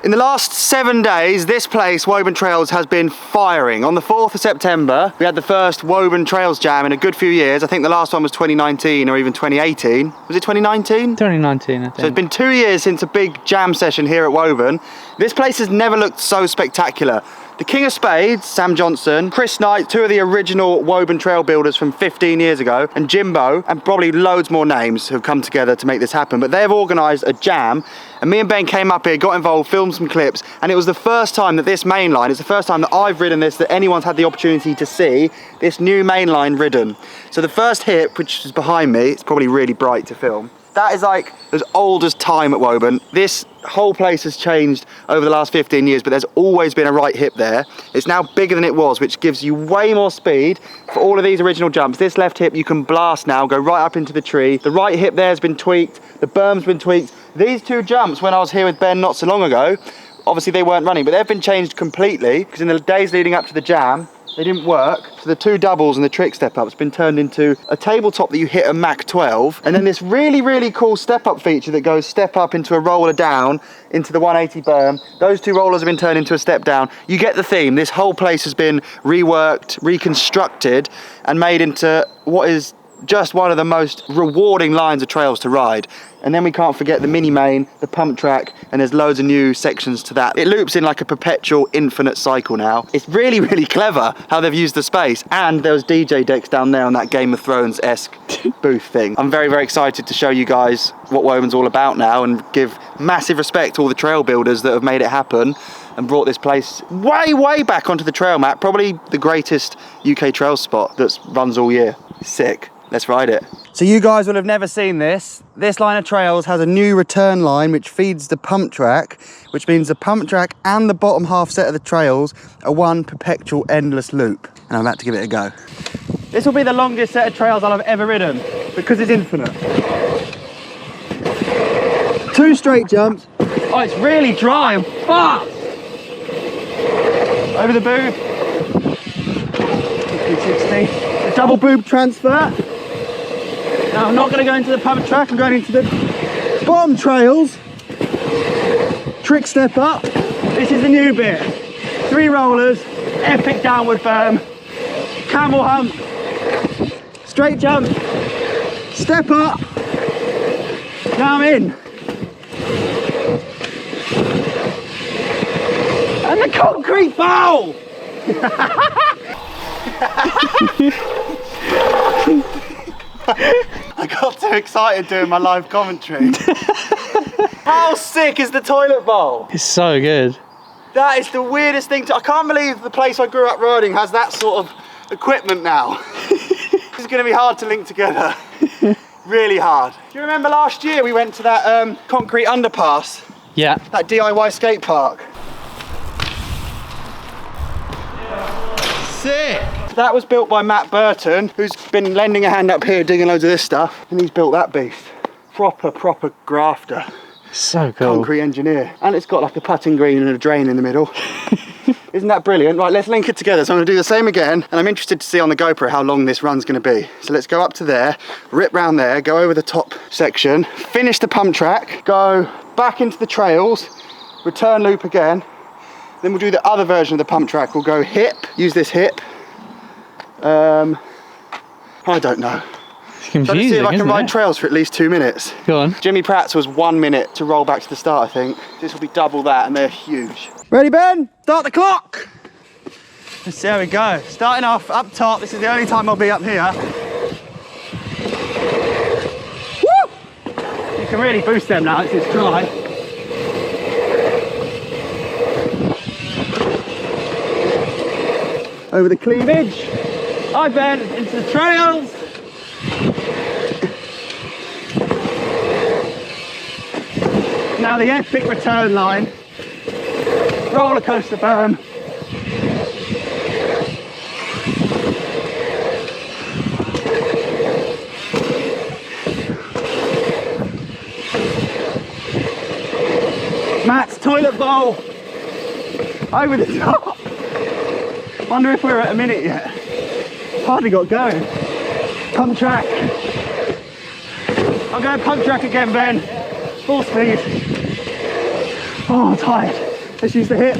In the last 7 days, this place, Woburn Trails, has been firing. On the 4th of September, we had the first Woburn Trails jam in a good few years. I think the last one was 2019 or even 2018. Was it 2019? 2019, I think. So it's been 2 years since a big jam session here at Woburn. This place has never looked so spectacular. The King of Spades, Sam Johnson, Chris Knight, two of the original Woburn Trail builders from 15 years ago, and Jimbo, and probably loads more names have come together to make this happen. But they've organised a jam, and me and Ben came up here, got involved, filmed some clips, and it was the first time that this main line, it's the first time that I've ridden this, that anyone's had the opportunity to see this new main line ridden. So the first hip, which is behind me, it's probably really bright to film. That is like as old as time at Woburn. This whole place has changed over the last 15 years, but there's always been a right hip there. It's now bigger than it was, which gives you way more speed for all of these original jumps. This left hip you can blast now, go right up into the tree. The right hip there has been tweaked, the berm's been tweaked. These two jumps, when I was here with Ben not so long ago, obviously they weren't running, but they've been changed completely, because in the days leading up to the jam, they didn't work. So the two doubles and the trick step up's been turned into a tabletop that you hit a Mach 12, and then this really, really cool step up feature that goes step up into a roller down into the 180 berm. Those two rollers have been turned into a step down. You get the theme. This whole place has been reworked, reconstructed, and made into what is just one of the most rewarding lines of trails to ride. And then we can't forget the mini main, the pump track, and there's loads of new sections to that. It loops in like a perpetual infinite cycle now. It's really, really clever how they've used the space. And there was DJ decks down there on that Game of Thrones-esque booth thing. I'm very, very excited to show you guys what Woburn's all about now and give massive respect to all the trail builders that have made it happen and brought this place way, way back onto the trail map. Probably the greatest UK trail spot that runs all year. Sick. Let's ride it. So you guys will have never seen this. This line of trails has a new return line which feeds the pump track, which means the pump track and the bottom half set of the trails are one perpetual endless loop. And I'm about to give it a go. This will be the longest set of trails I'll have ever ridden because it's infinite. 2 straight jumps. Oh, it's really dry and fast. Over the boob. 50-60. A double boob transfer. Now I'm not going to go into the pump track, I'm going into the bottom trails. Trick step up. This is the new bit. 3 rollers, epic downward berm, camel hump, straight jump, step up. Now I'm in. And the concrete bowl! I got too excited doing my live commentary. How sick is the toilet bowl? It's so good. That is the weirdest thing I can't believe the place I grew up riding has that sort of equipment now. It's going to be hard to link together. Really hard. Do you remember last year we went to that concrete underpass? Yeah. That DIY skate park? Sick! That was built by Matt Burton, who's been lending a hand up here digging loads of this stuff, and he's built that beast. Proper grafter. So cool. Concrete engineer. And it's got like a putting green and a drain in the middle. Isn't that brilliant? Right, let's link it together. So I'm going to do the same again, and I'm interested to see on the GoPro how long this run's going to be. So let's go up to there, rip round there, go over the top section, finish the pump track, go back into the trails, return loop again. Then we'll do the other version of the pump track. We'll go hip, use this hip. I don't know. It's confusing, Try to see if I can ride it? trails for at least 2 minutes. Go on. Jimmy Pratt's was 1 minute to roll back to the start, I think. This will be double that, and they're huge. Ready, Ben? Start the clock! Let's see how we go. Starting off up top. This is the only time I'll be up here. Woo! You can really boost them now, it's dry. Over the cleavage. Hi Ben, into the trails. Now the epic return line. Roller coaster berm. Matt's toilet bowl. Over the top. Wonder if we're at a minute yet. Hardly got going. Pump track. I'm going pump track again, Ben. Full speed. Oh, I'm tired. Let's use the hip.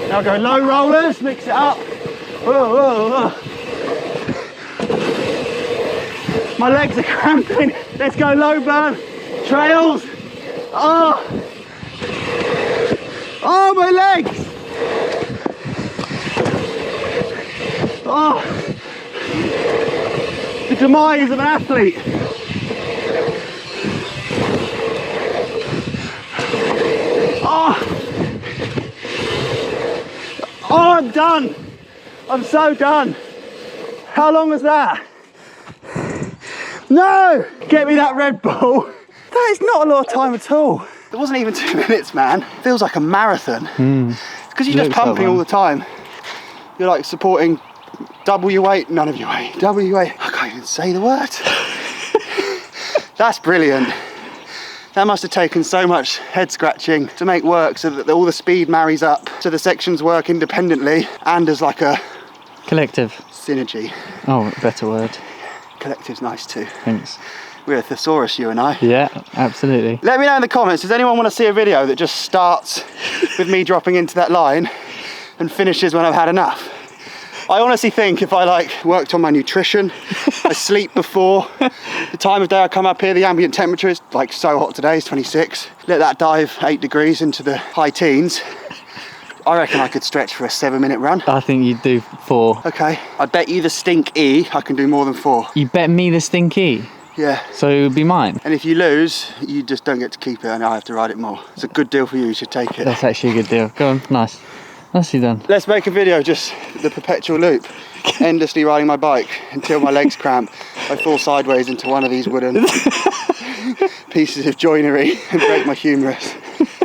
Now go low rollers, mix it up. Whoa, whoa, whoa. My legs are cramping. Let's go Woburn Trails. Oh, oh, my legs. Oh, the demise of an athlete. Oh, oh, I'm done. I'm so done. How long was that? No! Get me that Red Bull. That is not a lot of time at all. It wasn't even 2 minutes, man. Feels like a marathon. Because you're just pumping all the time. You're like supporting double your weight, none of your weight, double your weight. I can't even say the word. That's brilliant. That must have taken so much head scratching to make work so that all the speed marries up, so the sections work independently and as like a Collective. synergy. Oh, better word. Collective's nice too. Thanks. We're a thesaurus, you and I. Yeah, absolutely. Let me know in the comments, does anyone want to see a video that just starts with me dropping into that line and finishes when I've had enough? I honestly think if I like worked on my nutrition, I sleep before, the time of day I come up here, the ambient temperature is like so hot today, it's 26. Let that dive 8 degrees into the high teens. I reckon I could stretch for a 7-minute run. I think you'd do 4. Okay, I bet you the stink E, I can do more than 4. You bet me the stinky. Yeah. So it would be mine. And if you lose, you just don't get to keep it and I have to ride it more. It's a good deal for you, you should take it. That's actually a good deal. Go on, nice. Nicely done. Let's make a video, just the perpetual loop. Endlessly riding my bike until my legs cramp. I fall sideways into one of these wooden pieces of joinery and break my humerus,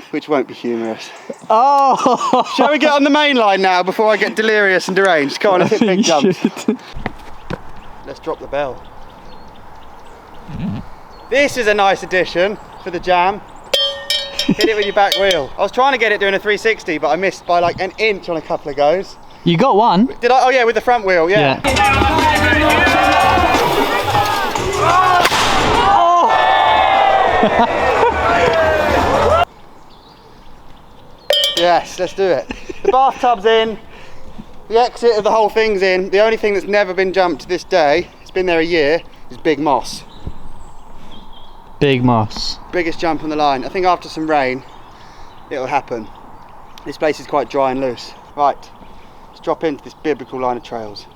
which won't be humorous. Oh! Shall we get on the main line now before I get delirious and deranged? Come on, let's hit big jumps. Let's drop the bell. This is a nice addition for the jam. Hit it with your back wheel. I was trying to get it doing a 360, but I missed by like an inch on a couple of goes. You got one? Did I? Oh yeah, with the front wheel, yeah. Yes, let's do it. The bathtub's in, the exit of the whole thing's in. The only thing that's never been jumped to this day, it's been there a year, is Big Moss. Big Moss. Biggest jump on the line. I think after some rain, it'll happen. This place is quite dry and loose. Right, let's drop into this biblical line of trails.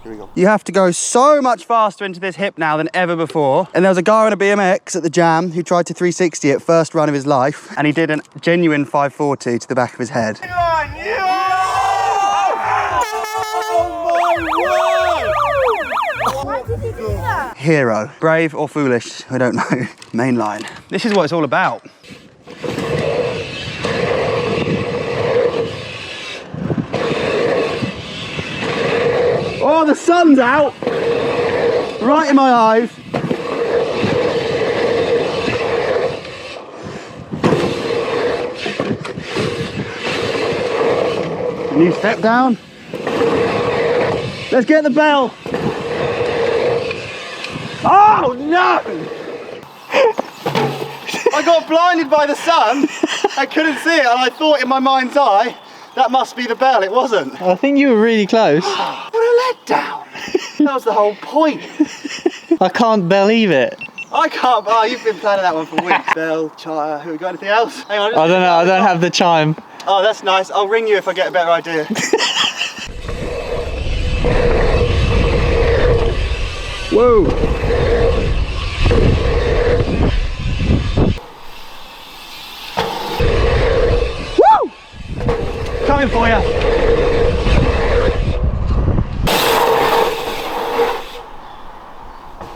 Here we go. You have to go so much faster into this hip now than ever before. And there was a guy on a BMX at the jam who tried to 360 it first run of his life, and he did a genuine 540 to the back of his head. Why did he do that? Hero. Brave or foolish, I don't know. Main line. This is what it's all about. Oh, the sun's out! Right in my eyes. New step down. Let's get the bell. Oh no! I got blinded by the sun. I couldn't see it and I thought in my mind's eye, that must be the bell. It wasn't. I think you were really close. What a letdown. That was the whole point. I can't believe it. I can't. Oh, you've been planning that one for weeks. Bell, chime. Who, we got anything else? Hang on. I don't know, I don't have the chime. Oh, that's nice. I'll ring you if I get a better idea. Whoa. Woo! Coming for you.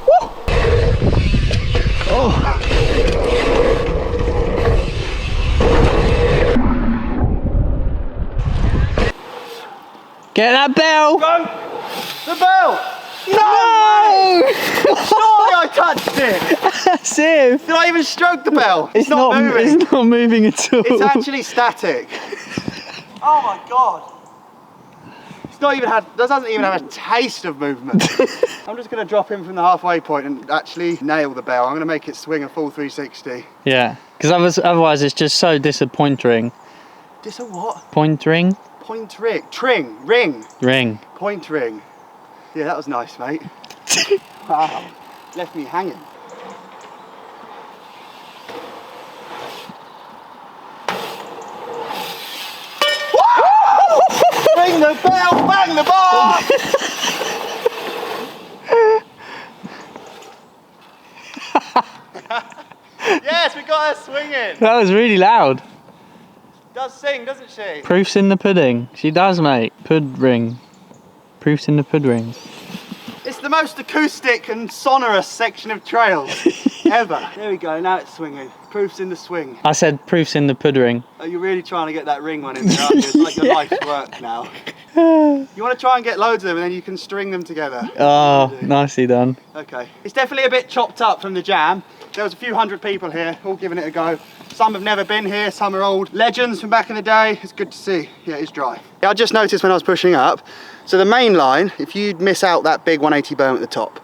Woo! Oh. Get that bell! Go! The bell! No! Surely I touched it! That's it! Did I even stroke the bell? It's not moving. It's not moving at all. It's actually static. Oh my god. It's not even doesn't even have a taste of movement. I'm just going to drop in from the halfway point and actually nail the bell. I'm going to make it swing a full 360. Yeah, because otherwise it's just so disappointing. Dis a what? Pointering? Point ring. Tring. Ring. Ring. Point ring. Yeah, that was nice, mate. Wow. Left me hanging. Ring the bell, bang the bar! Yes, we got her swinging. That was really loud. Does sing, doesn't she? Proof's in the pudding. She does, mate. Pud ring. Proof's in the pud ring. It's the most acoustic and sonorous section of trails ever. There we go, now it's swinging. Proof's in the swing. I said proof's in the pud ring. Are you really trying to get that ring one in there, aren't you? It's like your life's work now. You want to try and get loads of them and then you can string them together. Oh, nicely done. Okay. It's definitely a bit chopped up from the jam. There was a few hundred people here, all giving it a go. Some have never been here, some are old legends from back in the day. It's good to see. Yeah, it's dry. I just noticed when I was pushing up, so the main line, if you miss out that big 180 berm at the top,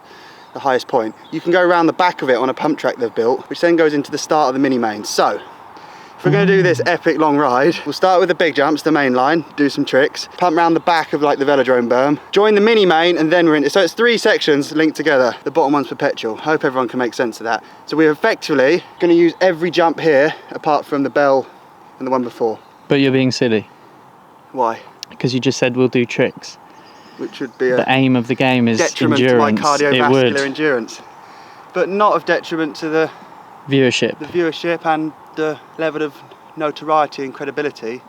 the highest point, you can go around the back of it on a pump track they've built, which then goes into the start of the mini main. So, if we're going to do this epic long ride, we'll start with the big jumps, the main line, do some tricks, pump around the back of like the velodrome berm, join the mini main, and then we're in. So it's 3 sections linked together. The bottom one's perpetual. I hope everyone can make sense of that. So we're effectively going to use every jump here, apart from the bell and the one before. But you're being silly. Why? Because you just said we'll do tricks. Which would be The a aim of the game is detriment endurance. to my It cardiovascular would. endurance. But not of detriment to the Viewership. viewership and the level of notoriety and credibility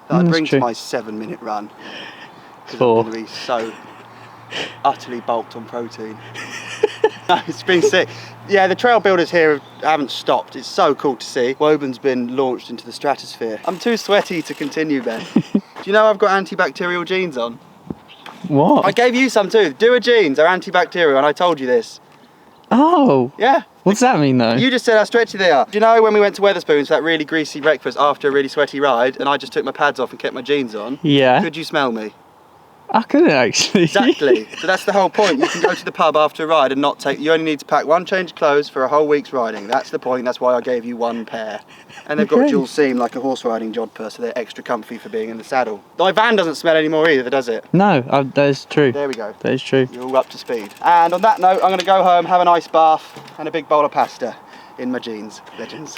that I That's bring true. to my 7-minute run. 'Cause 4. I'm going to be so utterly bulked on protein. No, it's been sick. Yeah, the trail builders here haven't stopped. It's so cool to see. Woburn's been launched into the stratosphere. I'm too sweaty to continue, Ben. Do you know I've got antibacterial jeans on? What? I gave you some too. Dua jeans are antibacterial and I told you this. Oh. Yeah. What does that mean though? You just said how stretchy they are. Do you know when we went to Wetherspoons for that really greasy breakfast after a really sweaty ride and I just took my pads off and kept my jeans on? Yeah. Could you smell me? I couldn't actually. Exactly. So that's the whole point. You can go to the pub after a ride and not take, you only need to pack 1 change of clothes for a whole week's riding. That's the point. That's why I gave you 1 pair. And they've got Okay. dual seam like a horse riding jodhpur, so they're extra comfy for being in the saddle. My van doesn't smell anymore either, does it? No, that is true. There we go. That is true. You're all up to speed. And on that note, I'm going to go home, have a nice bath and a big bowl of pasta in my jeans. Legends.